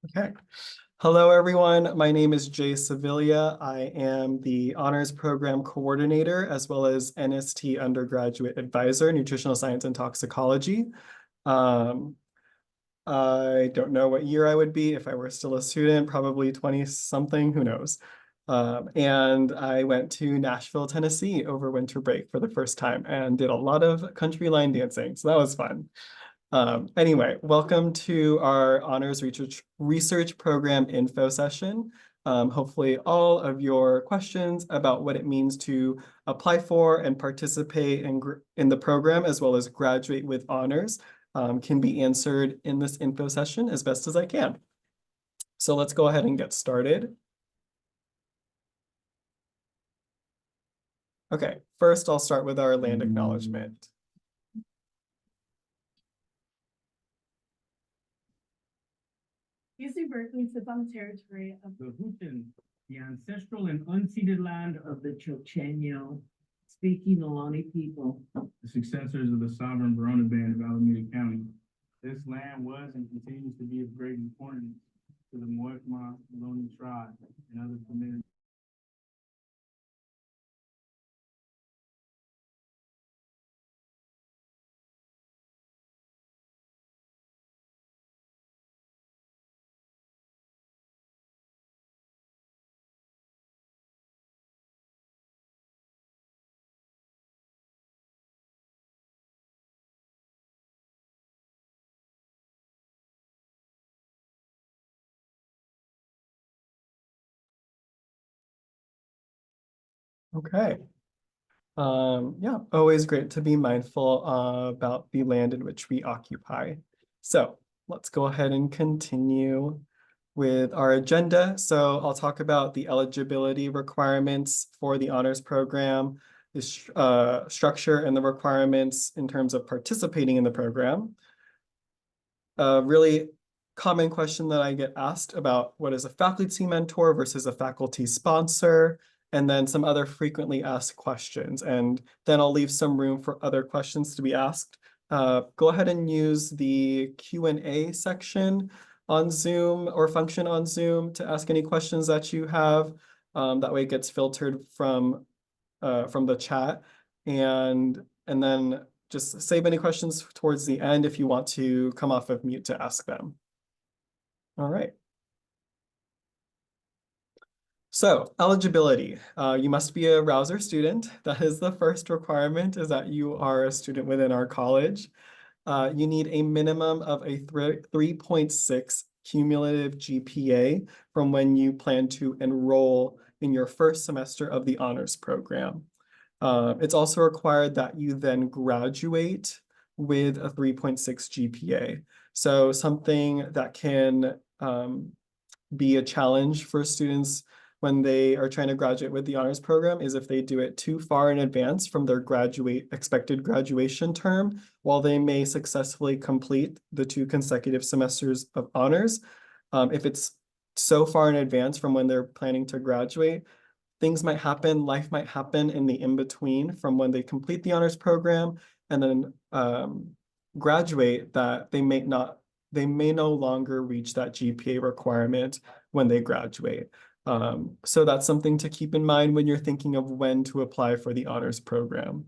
Okay. Hello, everyone. My name is Jay Sevilla. I am the Honors Program Coordinator as well as NST Undergraduate Advisor, Nutritional Science and Toxicology. Um, I don't know what year I would be if I were still a student, probably 20 something, who knows. And I went to Nashville, Tennessee over winter break for the first time and did a lot of country line dancing. So that was fun. Anyway, welcome to our Honors Research Program info session. Hopefully all of your questions about what it means to apply for and participate in the program as well as graduate with honors can be answered in this info session as best as I can. So let's go ahead and get started. Okay, first I'll start with our land acknowledgement. UC Berkeley sits on the territory of the Hutin, the ancestral and unceded land of the Chochenyo speaking Ohlone people, the successors of the sovereign Barona Band of Alameda County. This land was and continues to be of great importance to the Muwekma Ohlone tribe and other communities. Okay. Yeah, always great to be mindful about the land in which we occupy. So let's go ahead and continue with our agenda. So I'll talk about the eligibility requirements for the honors program, the structure and the requirements in terms of participating in the program. A really common question that I get asked about what is a faculty mentor versus a faculty sponsor, and then some other frequently asked questions. And then I'll leave some room for other questions to be asked. Go ahead and use the Q&A section on Zoom or function on Zoom to ask any questions that you have. That way it gets filtered from the chat. And then just save any questions towards the end if you want to come off of mute to ask them. All right. So eligibility, you must be a Rouser student. That is the first requirement, is that you are a student within our college. You need a minimum of a 3.6 cumulative GPA from when you plan to enroll in your first semester of the honors program. It's also required that you then graduate with a 3.6 GPA. So something that can be a challenge for students when they are trying to graduate with the honors program is if they do it too far in advance from their expected graduation term, while they may successfully complete the 2 consecutive semesters of honors. If it's so far in advance from when they're planning to graduate, things might happen, life might happen in the in-between from when they complete the honors program and then graduate, that they may no longer reach that GPA requirement when they graduate. So that's something to keep in mind when you're thinking of when to apply for the honors program.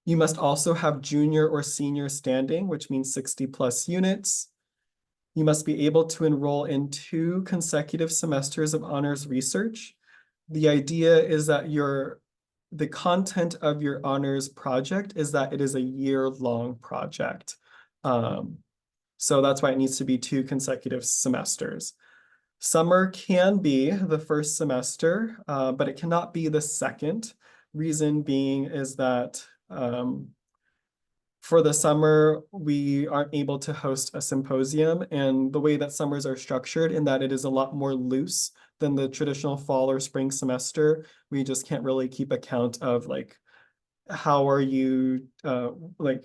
You must also have junior or senior standing, which means 60 plus units. You must be able to enroll in 2 consecutive semesters of honors research. The idea is that the content of your honors project is that it is a year-long project. So that's why it needs to be 2 consecutive semesters. Summer can be the first semester, but it cannot be the second. Reason being is that for the summer, we aren't able to host a symposium, and the way that summers are structured in that it is a lot more loose than the traditional fall or spring semester. We just can't really keep account of like, how are you, like,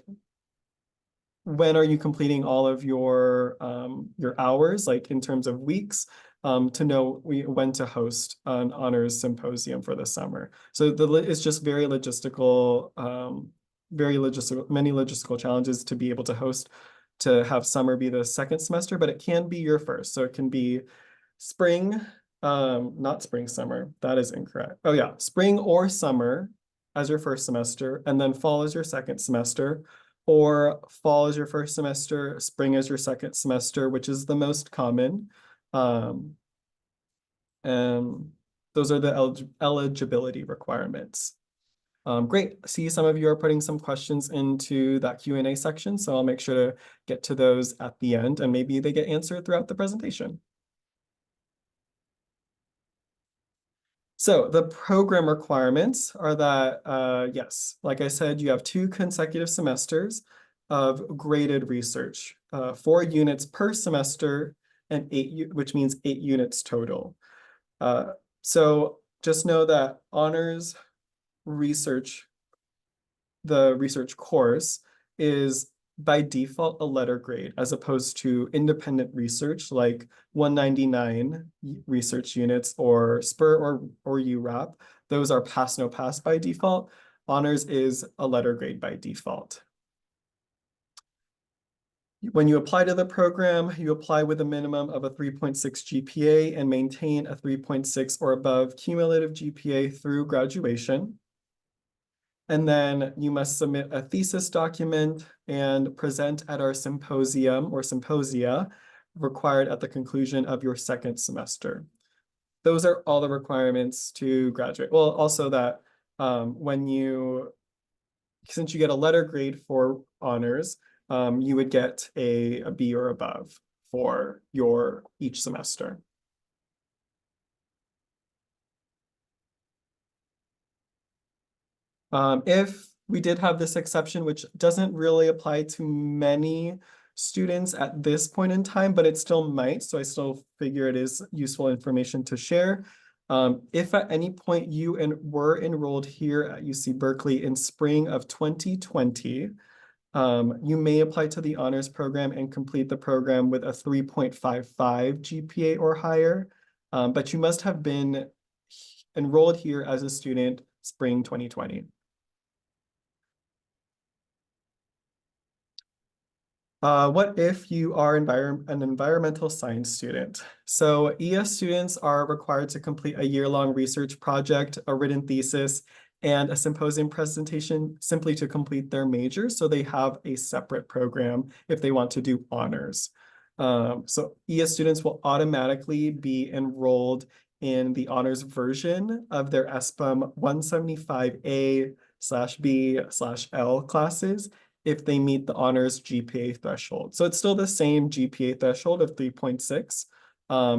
when are you completing all of your hours, like in terms of weeks, to know when to host an honors symposium for the summer. So it's just very logistical, many logistical challenges to be able to host to have summer be the second semester, but it can be your first. So it can be spring, not spring, summer. That is incorrect. Oh yeah, spring or summer as your first semester, and then fall as your second semester, or fall as your first semester, spring as your second semester, which is the most common. And those are the eligibility requirements. Great. See, some of you are putting some questions into that Q&A section, so I'll make sure to get to those at the end, and maybe they get answered throughout the presentation. So the program requirements are that, yes, like I said, you have 2 consecutive semesters of graded research, 4 units per semester, and which means 8 units total. So just know that honors research, the research course, is by default a letter grade as opposed to independent research like 199 research units or SPUR or URAP. Those are pass no pass by default. Honors is a letter grade by default. When you apply to the program, you apply with a minimum of a 3.6 GPA and maintain a 3.6 or above cumulative GPA through graduation. And then you must submit a thesis document and present at our symposium or symposia required at the conclusion of your second semester. Those are all the requirements to graduate. Well, also that since you get a letter grade for honors, you would get a B or above for your each semester. If we did have this exception, which doesn't really apply to many students at this point in time, but it still might, so I still figure it is useful information to share. If at any point you were enrolled here at UC Berkeley in spring of 2020, you may apply to the honors program and complete the program with a 3.55 GPA or higher, but you must have been enrolled here as a student spring 2020. What if you are an environmental science student? So ES students are required to complete a year-long research project, a written thesis, and a symposium presentation simply to complete their major. So they have a separate program if they want to do honors. So ES students will automatically be enrolled in the honors version of their SPM 175A/B/L classes if they meet the honors GPA threshold. So it's still the same GPA threshold of 3.6.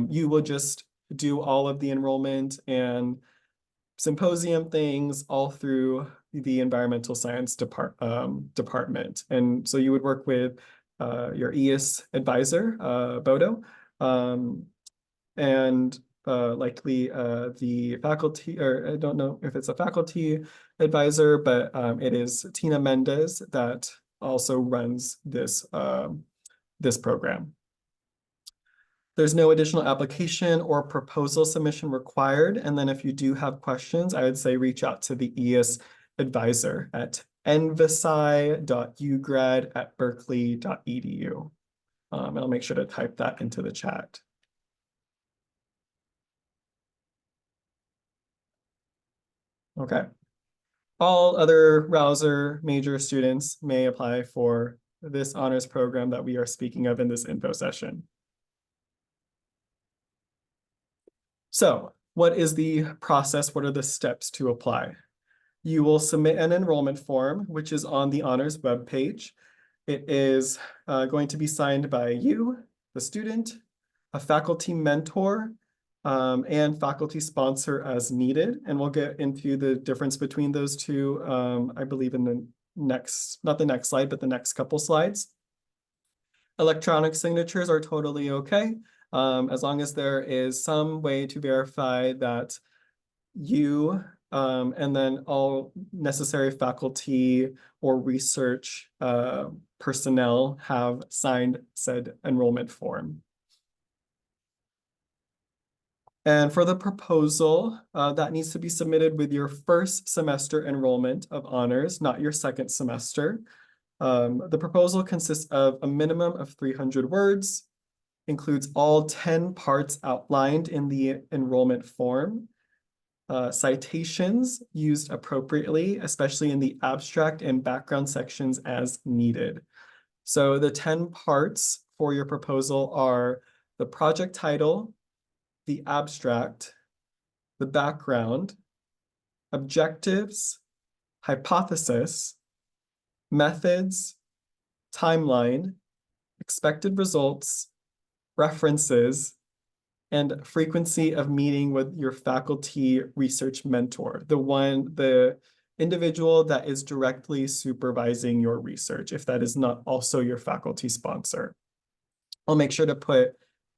You will just do all of the enrollment and symposium things all through the environmental science department. And so you would work with your ES advisor, Bodo, and likely the faculty, or I don't know if it's a faculty advisor, but it is Tina Mendez that also runs this, this program. There's no additional application or proposal submission required. And then if you do have questions, I would say reach out to the ES advisor at envisi.ugrad@berkeley.edu. And I'll make sure to type that into the chat. Okay. All other Rouser major students may apply for this honors program that we are speaking of in this info session. So what is the process? What are the steps to apply? You will submit an enrollment form, which is on the honors webpage. It is going to be signed by you, the student, a faculty mentor, and faculty sponsor as needed. And we'll get into the difference between those two, I believe in the next, not the next slide, but the next couple slides. Electronic signatures are totally okay, as long as there is some way to verify that you and then all necessary faculty or research personnel have signed said enrollment form. And for the proposal, that needs to be submitted with your first semester enrollment of honors, not your second semester. The proposal consists of a minimum of 300 words, includes all 10 parts outlined in the enrollment form, citations used appropriately, especially in the abstract and background sections as needed. So the 10 parts for your proposal are the project title, the abstract, the background, objectives, hypothesis, methods, timeline, expected results, references, and frequency of meeting with your faculty research mentor, the individual that is directly supervising your research, if that is not also your faculty sponsor. I'll make sure to put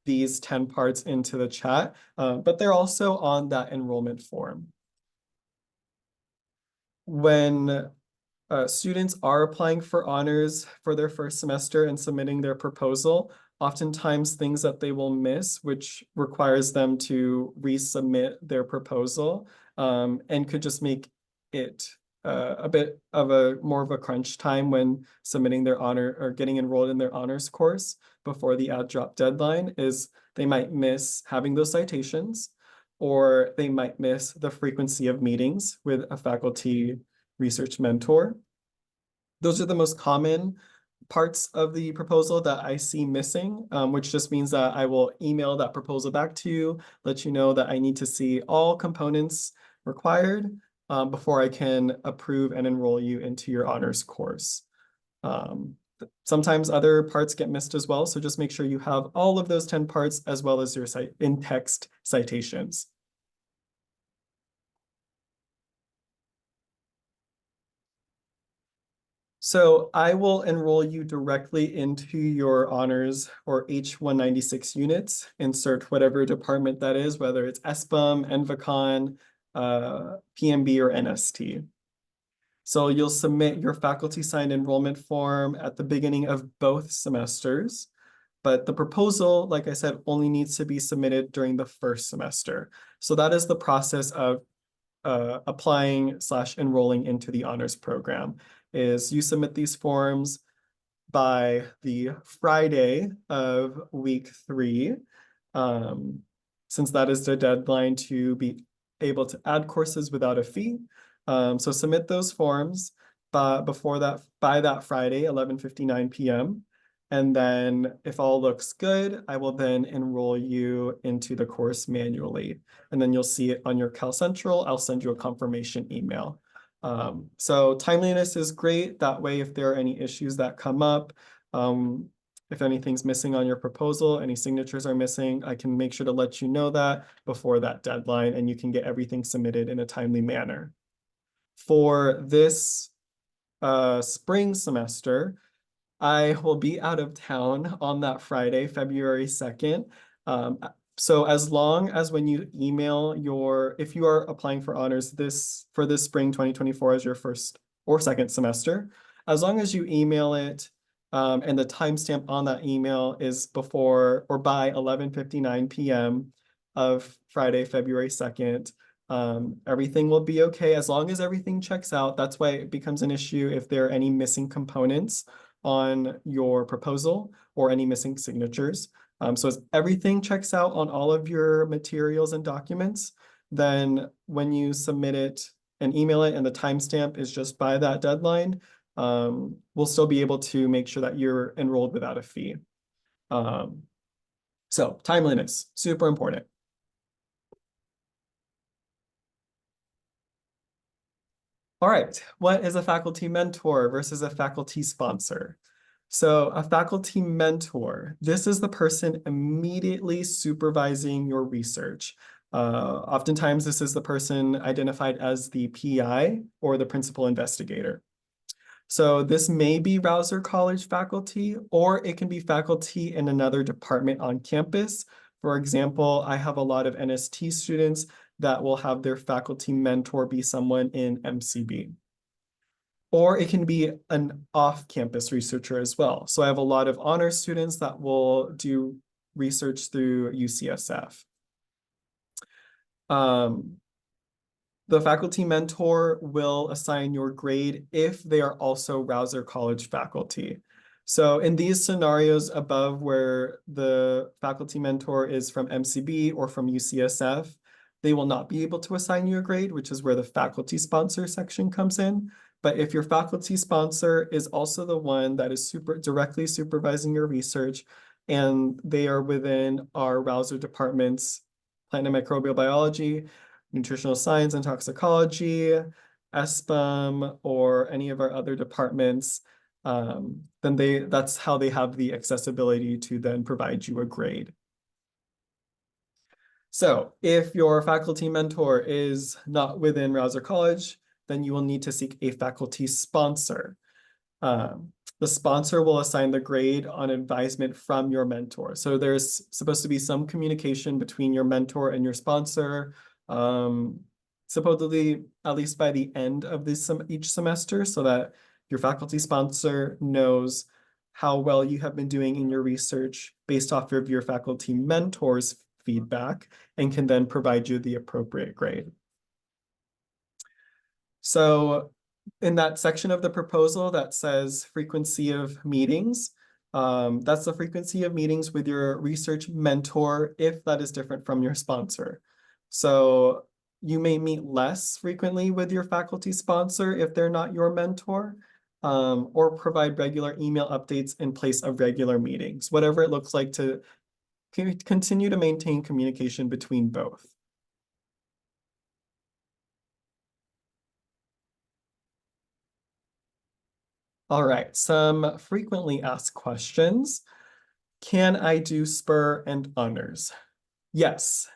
these 10 parts into the chat, but they're also on that enrollment form. When students are applying for honors for their first semester and submitting their proposal, oftentimes things that they will miss, which requires them to resubmit their proposal, and could just make it a bit of a more of a crunch time when submitting their honor or getting enrolled in their honors course before the add drop deadline, is they might miss having those citations, or they might miss the frequency of meetings with a faculty research mentor. Those are the most common parts of the proposal that I see missing, which just means that I will email that proposal back to you, let you know that I need to see all components required before I can approve and enroll you into your honors course. Sometimes other parts get missed as well, so just make sure you have all of those 10 parts as well as your in-text citations. So I will enroll you directly into your honors or H-196 units, insert whatever department that is, whether it's SBUM, NVCon, PMB, or NST. So you'll submit your faculty signed enrollment form at the beginning of both semesters, but the proposal, like I said, only needs to be submitted during the first semester. So that is the process of applying / enrolling into the honors program. Is you submit these forms by the Friday of week 3, since that is the deadline to be able to add courses without a fee. So submit those forms by that Friday, 11:59 p.m. And then if all looks good, I will then enroll you into the course manually. And then you'll see it on your Cal Central. I'll send you a confirmation email. So timeliness is great. That way, if there are any issues that come up, if anything's missing on your proposal, any signatures are missing, I can make sure to let you know that before that deadline, and you can get everything submitted in a timely manner. For this spring semester, I will be out of town on that Friday, February 2nd. So as long as when you email if you are applying for honors for this spring 2024 as your first or second semester, as long as you email it and the timestamp on that email is before or by 11:59 p.m. of Friday, February 2nd, everything will be okay as long as everything checks out. That's why it becomes an issue if there are any missing components on your proposal or any missing signatures. So as everything checks out on all of your materials and documents, then when you submit it and email it and the timestamp is just by that deadline, we'll still be able to make sure that you're enrolled without a fee. So timeliness, super important. All right, what is a faculty mentor versus a faculty sponsor? So a faculty mentor, this is the person immediately supervising your research. Oftentimes, this is the person identified as the PI or the principal investigator. So this may be Rouser College faculty, or it can be faculty in another department on campus. For example, I have a lot of NST students that will have their faculty mentor be someone in MCB. Or it can be an off-campus researcher as well. So I have a lot of honors students that will do research through UCSF. The faculty mentor will assign your grade if they are also Rouser College faculty. So in these scenarios above where the faculty mentor is from MCB or from UCSF, they will not be able to assign you a grade, which is where the faculty sponsor section comes in. But if your faculty sponsor is also the one that is directly supervising your research, and they are within our Rouser departments, plant and microbial biology, nutritional science and toxicology, SPM, or any of our other departments, then that's how they have the accessibility to then provide you a grade. So if your faculty mentor is not within Rouser College, then you will need to seek a faculty sponsor. The sponsor will assign the grade on advisement from your mentor. So there's supposed to be some communication between your mentor and your sponsor, supposedly at least by the end of each semester, so that your faculty sponsor knows how well you have been doing in your research based off of your faculty mentor's feedback and can then provide you the appropriate grade. So in that section of the proposal that says frequency of meetings, that's the frequency of meetings with your research mentor if that is different from your sponsor. So you may meet less frequently with your faculty sponsor if they're not your mentor, or provide regular email updates in place of regular meetings, whatever it looks like to continue to maintain communication between both. All right, some frequently asked questions. Can I do SPUR and honors? Yes.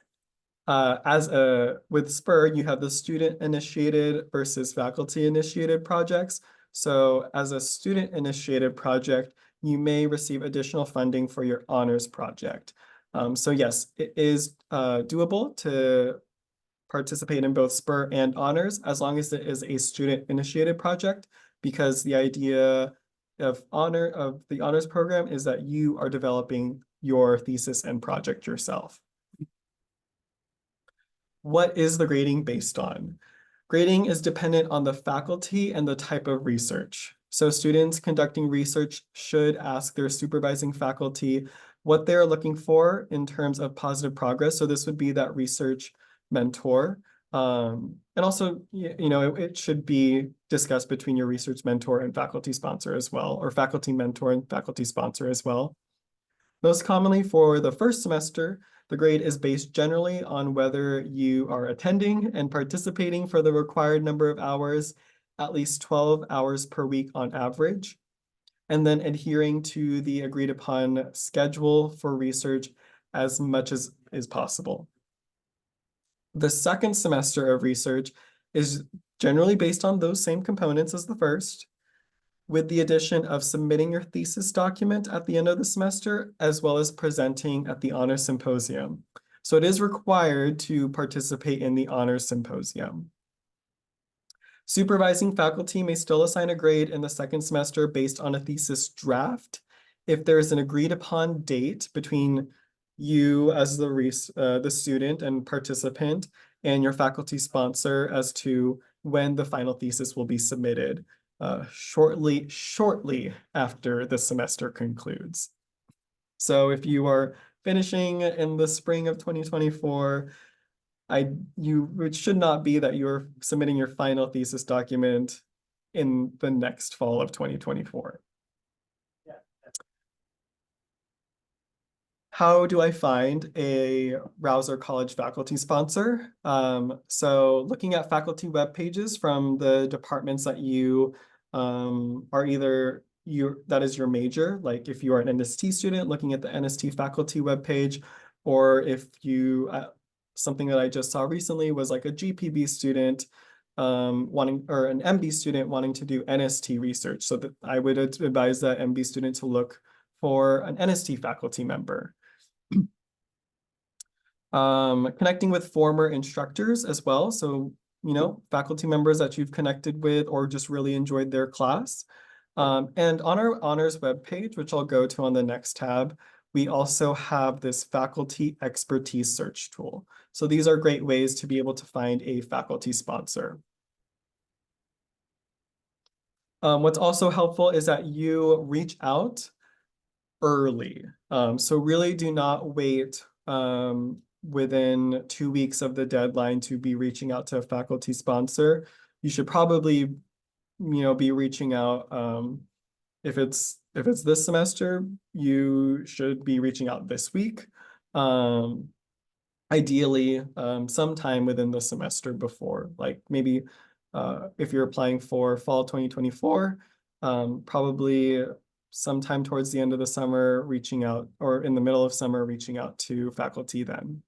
With SPUR, you have the student-initiated versus faculty-initiated projects. So as a student-initiated project, you may receive additional funding for your honors project. So yes, it is doable to participate in both SPUR and honors as long as it is a student-initiated project, because the idea of the honors program is that you are developing your thesis and project yourself. What is the grading based on? Grading is dependent on the faculty and the type of research. So students conducting research should ask their supervising faculty what they're looking for in terms of positive progress. So this would be that research mentor. And also, it should be discussed between your research mentor and faculty sponsor as well, or faculty mentor and faculty sponsor as well. Most commonly for the first semester, the grade is based generally on whether you are attending and participating for the required number of hours, at least 12 hours per week on average, and then adhering to the agreed upon schedule for research as much as is possible. The second semester of research is generally based on those same components as the first, with the addition of submitting your thesis document at the end of the semester, as well as presenting at the honors symposium. So it is required to participate in the honors symposium. Supervising faculty may still assign a grade in the second semester based on a thesis draft if there is an agreed upon date between you as the student and participant and your faculty sponsor as to when the final thesis will be submitted. Shortly after the semester concludes. So if you are finishing in the spring of 2024, it should not be that you're submitting your final thesis document in the next fall of 2024. How do I find a Rouser College faculty sponsor? So looking at faculty web pages from the departments that you are either that is your major, like if you are an NST student, looking at the NST faculty webpage, or if you, something that I just saw recently was like a GPB student or an MB student wanting to do NST research. So that I would advise that MB student to look for an NST faculty member. Connecting with former instructors as well. So, faculty members that you've connected with or just really enjoyed their class. And on our honors webpage, which I'll go to on the next tab, we also have this faculty expertise search tool. So these are great ways to be able to find a faculty sponsor. What's also helpful is that you reach out early. So really do not wait within 2 weeks of the deadline to be reaching out to a faculty sponsor. You should probably, be reaching out. If it's this semester, you should be reaching out this week. Ideally, sometime within the semester before, like maybe if you're applying for fall 2024, probably sometime towards the end of the summer, reaching out, or in the middle of summer, reaching out to faculty then.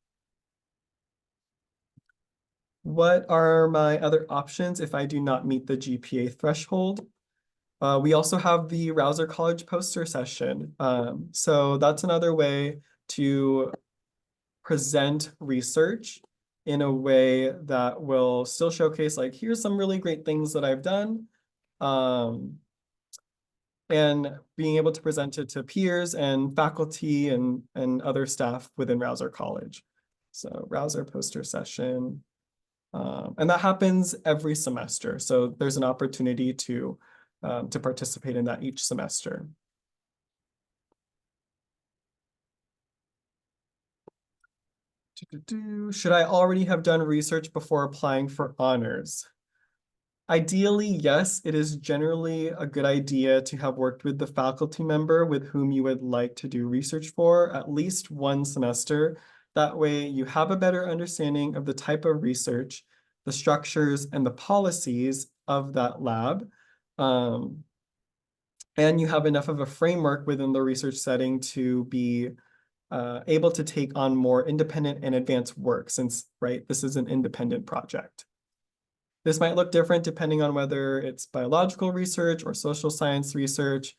What are my other options if I do not meet the GPA threshold? We also have the Rouser College poster session. So that's another way to present research in a way that will still showcase, like, here's some really great things that I've done. And being able to present it to peers and faculty and other staff within Rouser College. So Rouser poster session. And that happens every semester. So there's an opportunity to participate in that each semester. Should I already have done research before applying for honors? Ideally, yes, it is generally a good idea to have worked with the faculty member with whom you would like to do research for at least one semester. That way you have a better understanding of the type of research, the structures, and the policies of that lab. And you have enough of a framework within the research setting to be able to take on more independent and advanced work since, right, this is an independent project. This might look different depending on whether it's biological research or social science research.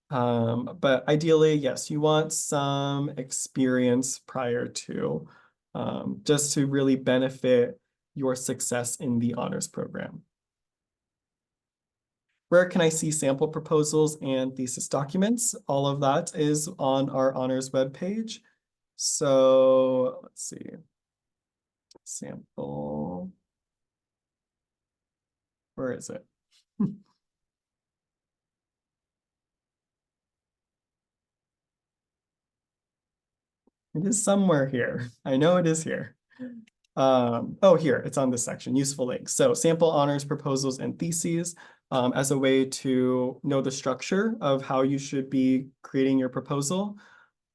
But ideally, yes, you want some experience prior to, just to really benefit your success in the honors program. Where can I see sample proposals and thesis documents? All of that is on our honors webpage. So let's see. Sample. Where is it? It is somewhere here. I know it is here. Oh, here, it's on this section, useful links. So sample honors proposals and theses as a way to know the structure of how you should be creating your proposal.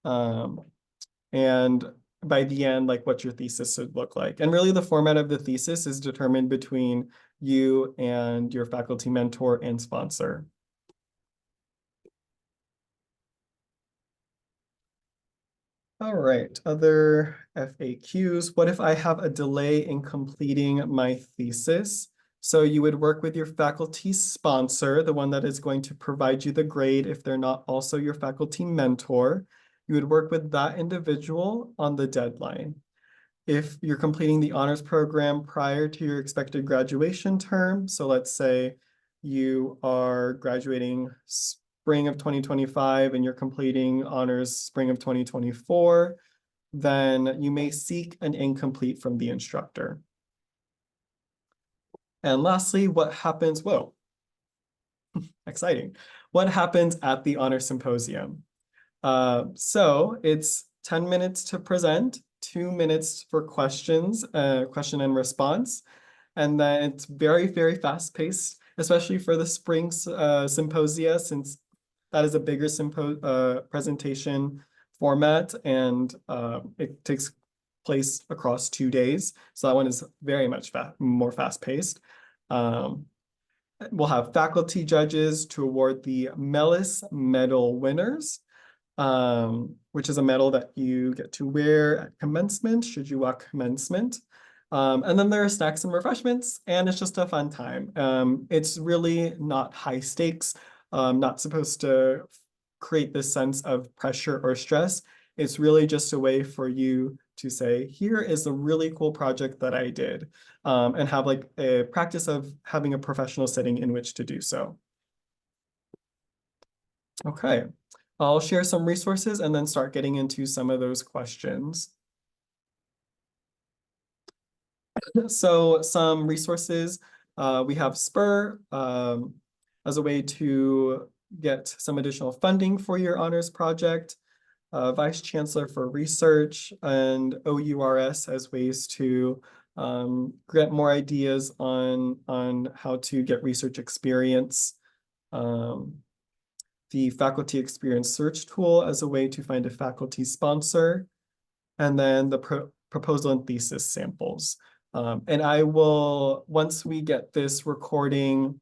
And by the end, like what your thesis should look like. And really the format of the thesis is determined between you and your faculty mentor and sponsor. All right, other FAQs. What if I have a delay in completing my thesis? So you would work with your faculty sponsor, the one that is going to provide you the grade if they're not also your faculty mentor. You would work with that individual on the deadline. If you're completing the honors program prior to your expected graduation term, so let's say you are graduating spring of 2025 and you're completing honors spring of 2024, then you may seek an incomplete from the instructor. And lastly, what happens, whoa, exciting. What happens at the honor symposium? So it's 10 minutes to present, 2 minutes for questions, question and response. And then it's very, very fast paced, especially for the spring symposia, since that is a bigger presentation format and it takes place across 2 days. So that one is very much more fast paced. We'll have faculty judges to award the Mellis Medal winners, which is a medal that you get to wear at commencement, should you walk commencement. And then there are snacks and refreshments, and it's just a fun time. It's really not high stakes, not supposed to create this sense of pressure or stress. It's really just a way for you to say, here is a really cool project that I did, and have like a practice of having a professional setting in which to do so. Okay. I'll share some resources and then start getting into some of those questions. So some resources, we have Spur as a way to get some additional funding for your honors project, Vice Chancellor for Research, and OURS as ways to get more ideas on how to get research experience. The Faculty Experience Search Tool as a way to find a faculty sponsor, and then the proposal and thesis samples. And I will, once we get this recording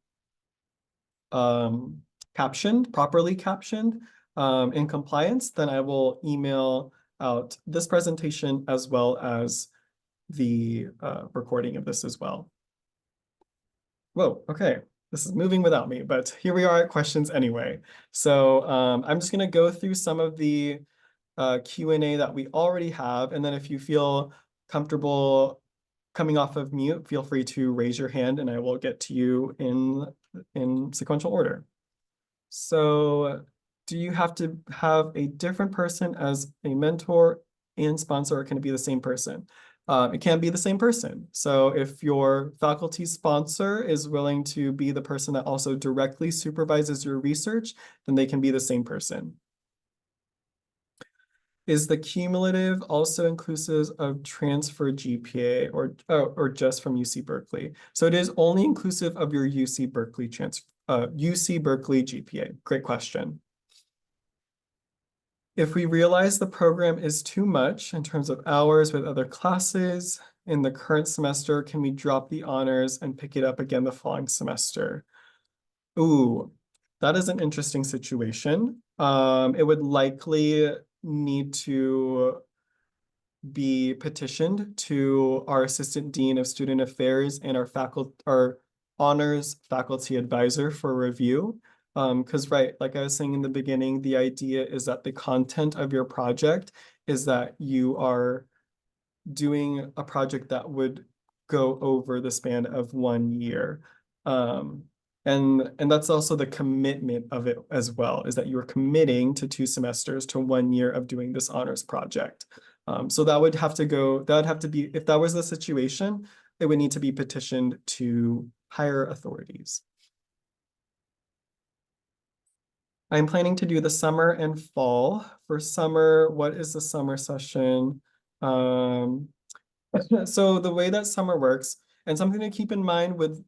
captioned, properly captioned, in compliance, then I will email out this presentation as well as the recording of this as well. Whoa, okay. This is moving without me, but here we are at questions anyway. So I'm just going to go through some of the Q&A that we already have. And then if you feel comfortable coming off of mute, feel free to raise your hand and I will get to you in sequential order. So do you have to have a different person as a mentor and sponsor, or can it be the same person? It can be the same person. So if your faculty sponsor is willing to be the person that also directly supervises your research, then they can be the same person. Is the cumulative also inclusive of transfer GPA or just from UC Berkeley? So it is only inclusive of your UC Berkeley GPA. Great question. If we realize the program is too much in terms of hours with other classes in the current semester, can we drop the honors and pick it up again the following semester? Ooh, that is an interesting situation. It would likely need to be petitioned to our Assistant Dean of Student Affairs and our honors faculty advisor for review. Because right, like I was saying in the beginning, the idea is that the content of your project is that you are doing a project that would go over the span of 1 year. And that's also the commitment of it as well, is that you're committing to 2 semesters to 1 year of doing this honors project. So that would have to be, if that was the situation, it would need to be petitioned to higher authorities. I'm planning to do the summer and fall. For summer, what is the summer session? So the way that summer works, and something to keep in mind with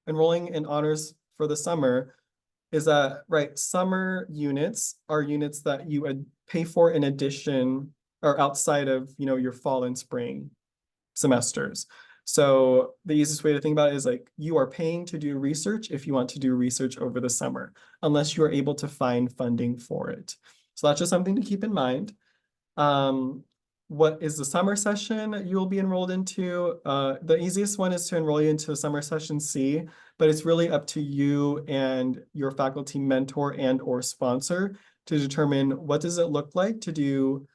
enrolling in honors for the summer, is that, right, summer units are units that you would pay for in addition or outside of, your fall and spring semesters. So the easiest way to think about it is like you are paying to do research if you want to do research over the summer, unless you are able to find funding for it. So that's just something to keep in mind. What is the summer session you will be enrolled into? The easiest one is to enroll you into summer session C, but it's really up to you and your faculty mentor and or sponsor to determine what does it look like to do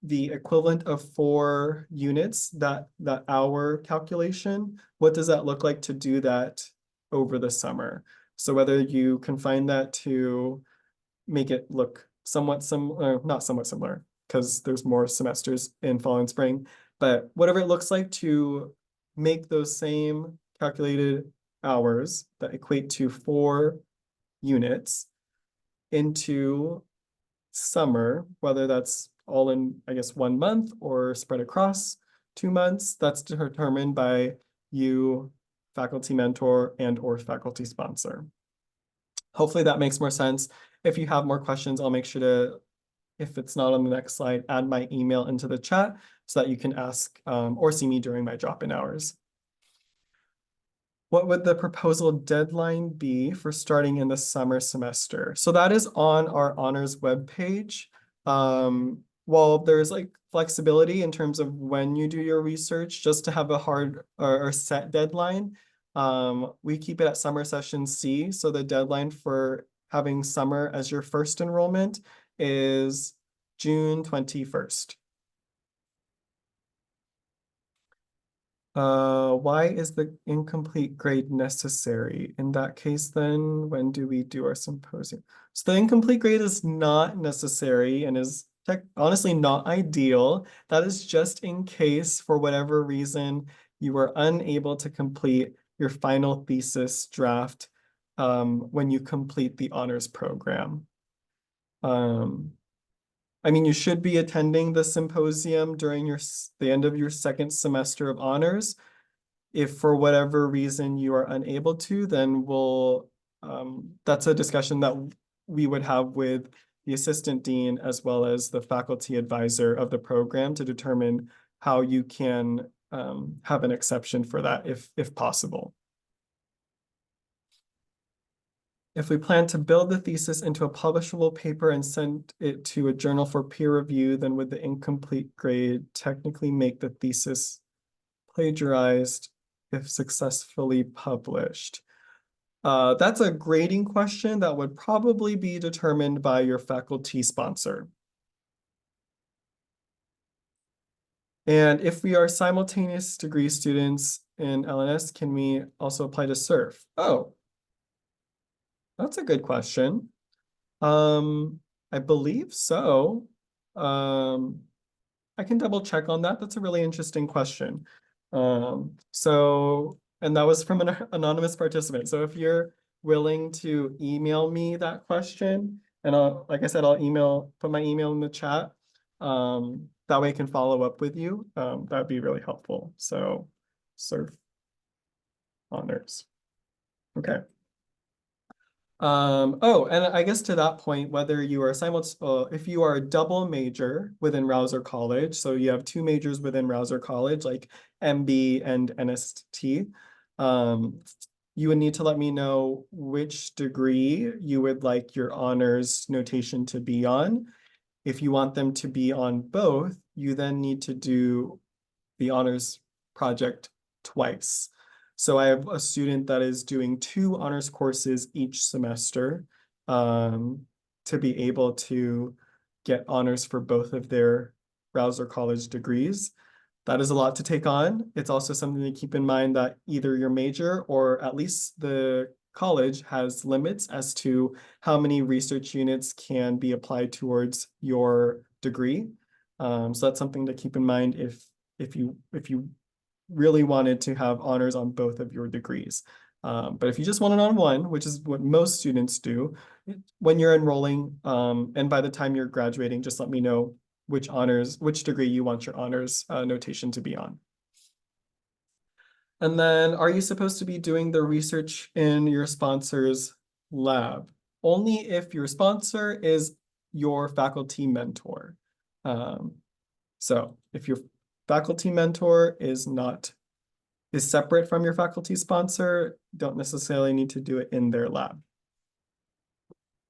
the equivalent of 4 units, that hour calculation. What does that look like to do that over the summer? So whether you confine that to make it look somewhat similar, not somewhat similar, because there's more semesters in fall and spring, but whatever it looks like to make those same calculated hours that equate to 4 units into summer, whether that's all in, I guess, 1 month or spread across 2 months, that's determined by you, faculty mentor, and or faculty sponsor. Hopefully that makes more sense. If you have more questions, I'll make sure to, if it's not on the next slide, add my email into the chat so that you can ask or see me during my drop-in hours. What would the proposal deadline be for starting in the summer semester? So that is on our honors webpage. While there's like flexibility in terms of when you do your research, just to have a hard or set deadline, we keep it at summer session C. So the deadline for having summer as your first enrollment is June 21st. Why is the incomplete grade necessary? In that case, then, when do we do our symposium? So the incomplete grade is not necessary and is honestly not ideal. That is just in case, for whatever reason, you were unable to complete your final thesis draft when you complete the honors program. I mean, you should be attending the symposium during the end of your second semester of honors. If for whatever reason you are unable to, then that's a discussion that we would have with the assistant dean as well as the faculty advisor of the program to determine how you can have an exception for that if possible. If we plan to build the thesis into a publishable paper and send it to a journal for peer review, then would the incomplete grade technically make the thesis plagiarized if successfully published? That's a grading question that would probably be determined by your faculty sponsor. And if we are simultaneous degree students in LNS, can we also apply to SURF? Oh, that's a good question. I believe so. I can double check on that. That's a really interesting question. And that was from an anonymous participant. So if you're willing to email me that question, and like I said, put my email in the chat. That way I can follow up with you. That'd be really helpful. So SURF honors. Okay. Oh, and I guess to that point, whether you are if you are a double major within Rouser College, so you have two majors within Rouser College, like MB and NST, you would need to let me know which degree you would like your honors notation to be on. If you want them to be on both, you then need to do the honors project twice. So I have a student that is doing 2 honors courses each semester to be able to get honors for both of their Rouser College degrees. That is a lot to take on. It's also something to keep in mind that either your major or at least the college has limits as to how many research units can be applied towards your degree. So that's something to keep in mind if you really wanted to have honors on both of your degrees. But if you just want it on one, which is what most students do, when you're enrolling, and by the time you're graduating, just let me know which degree you want your honors notation to be on. And then, are you supposed to be doing the research in your sponsor's lab? Only if your sponsor is your faculty mentor. So if your faculty mentor is separate from your faculty sponsor, don't necessarily need to do it in their lab.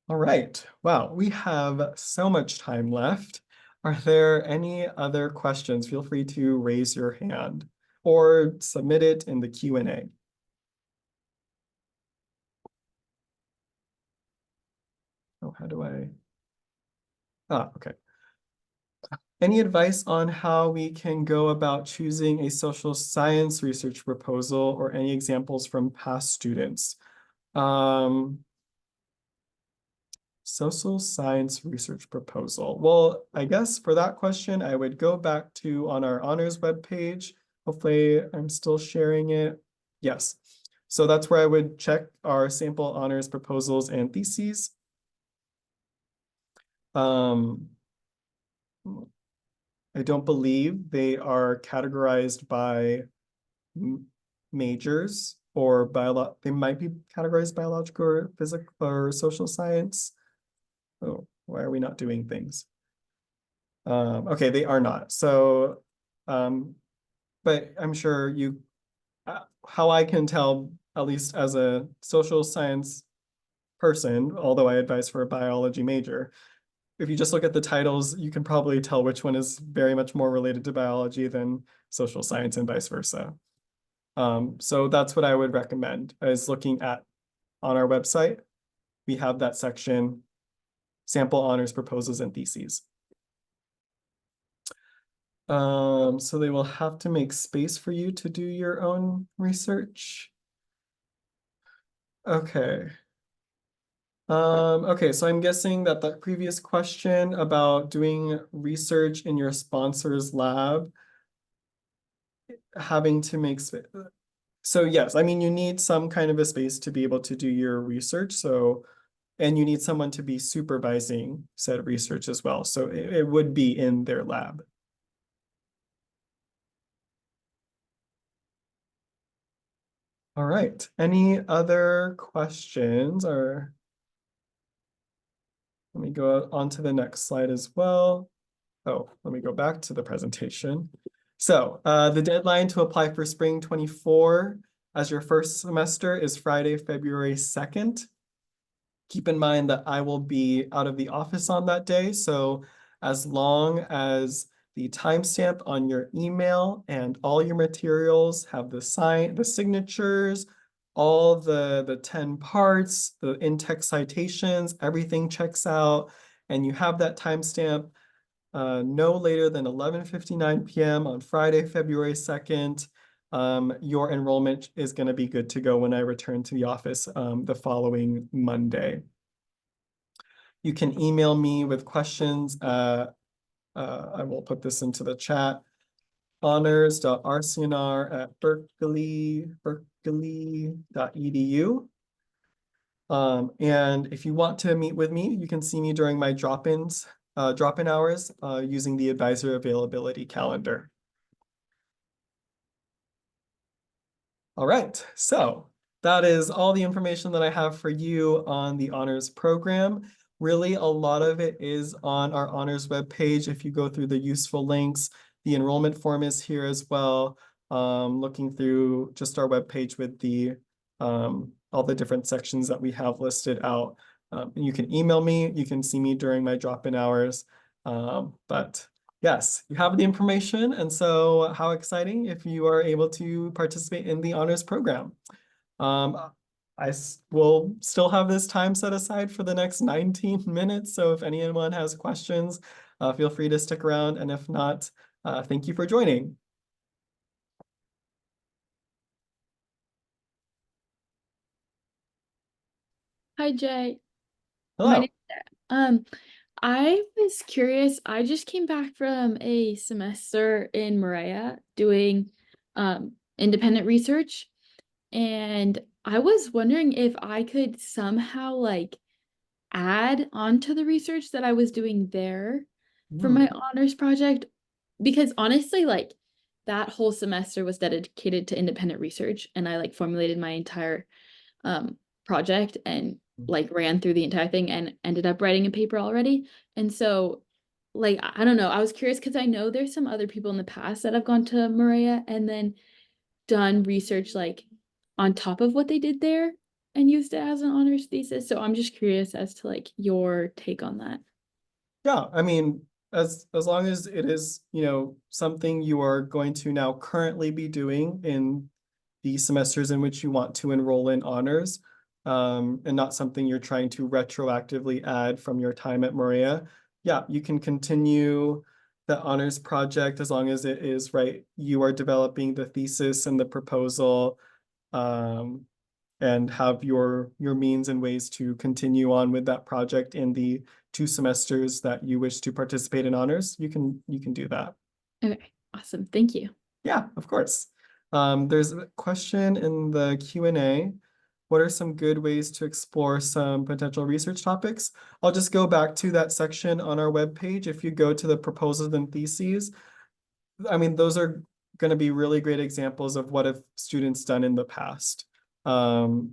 All right. Wow, we have so much time left. Are there any other questions? Feel free to raise your hand or submit it in the Q&A. Oh, how do I? Okay. Any advice on how we can go about choosing a social science research proposal or any examples from past students? Social science research proposal. Well, I guess for that question, I would go back to on our honors webpage. Hopefully I'm still sharing it. Yes. So that's where I would check our sample honors proposals and theses. I don't believe they are categorized by majors or they might be categorized biological or physical or social science. Oh, why are we not doing things? Okay, they are not. So, but I'm sure how I can tell, at least as a social science person, although I advise for a biology major, if you just look at the titles, you can probably tell which one is very much more related to biology than social science and vice versa. So that's what I would recommend is looking at on our website. We have that section, sample honors proposals and theses. So they will have to make space for you to do your own research. Okay. Okay, so I'm guessing that the previous question about doing research in your sponsor's lab, having to make space. So yes, I mean, you need some kind of a space to be able to do your research. So, and you need someone to be supervising said research as well. So it would be in their lab. All right, any other questions or let me go on to the next slide as well. Oh, let me go back to the presentation. So the deadline to apply for spring 24 as your first semester is Friday, February 2nd. Keep in mind that I will be out of the office on that day. So as long as the timestamp on your email and all your materials have the signatures, all the 10 parts, the in-text citations, everything checks out, and you have that timestamp no later than 11:59 p.m. on Friday, February 2nd, your enrollment is going to be good to go when I return to the office the following Monday. You can email me with questions. I will put this into the chat. honors.rcnr@berkeley.edu. And if you want to meet with me, you can see me during my drop-in hours using the advisor availability calendar. All right, so that is all the information that I have for you on the honors program. Really, a lot of it is on our honors webpage. If you go through the useful links, the enrollment form is here as well. Looking through just our webpage with the all the different sections that we have listed out. You can email me, you can see me during my drop-in hours. But yes, you have the information. And so how exciting if you are able to participate in the honors program. Will still have this time set aside for the next 19 minutes. So if anyone has questions, feel free to stick around. And if not, thank you for joining. Hi, Jay. My Hello. name um I was curious. I just came back from a semester in Maria doing independent research, and I was wondering if I could somehow like add onto the research that I was doing there for my honors project, because honestly, like that whole semester was dedicated to independent research, and I like formulated my entire project and like ran through the entire thing and ended up writing a paper already. And so like I don't know, I was curious because I know there's some other people in the past that have gone to Maria and then done research like on top of what they did there and used it as an honors thesis. So I'm just curious as to like your take on that. Yeah, I mean, as long as it is, something you are going to now currently be doing in the semesters in which you want to enroll in honors, and not something you're trying to retroactively add from your time at Maria. Yeah, you can continue the honors project as long as it is right. You are developing the thesis and the proposal, and have your means and ways to continue on with that project in the 2 semesters that you wish to participate in honors. You can do that. Okay, awesome. Thank you. Yeah, of course. There's a question in the Q&A. What are some good ways to explore some potential research topics? I'll just go back to that section on our webpage. If you go to the proposals and theses, I mean, those are going to be really great examples of what have students done in the past, and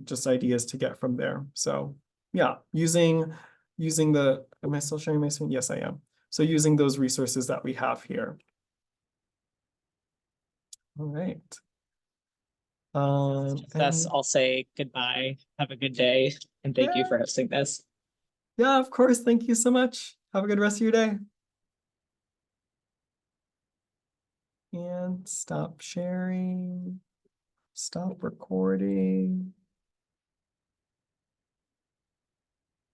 just ideas to get from there. So yeah, using the, am I still sharing my screen? Yes, I am. So using those resources that we have here. All right. I'll say goodbye. Have a good day, and thank you for hosting this. Yeah, of course. Thank you so much. Have a good rest of your day. And stop sharing. Stop recording.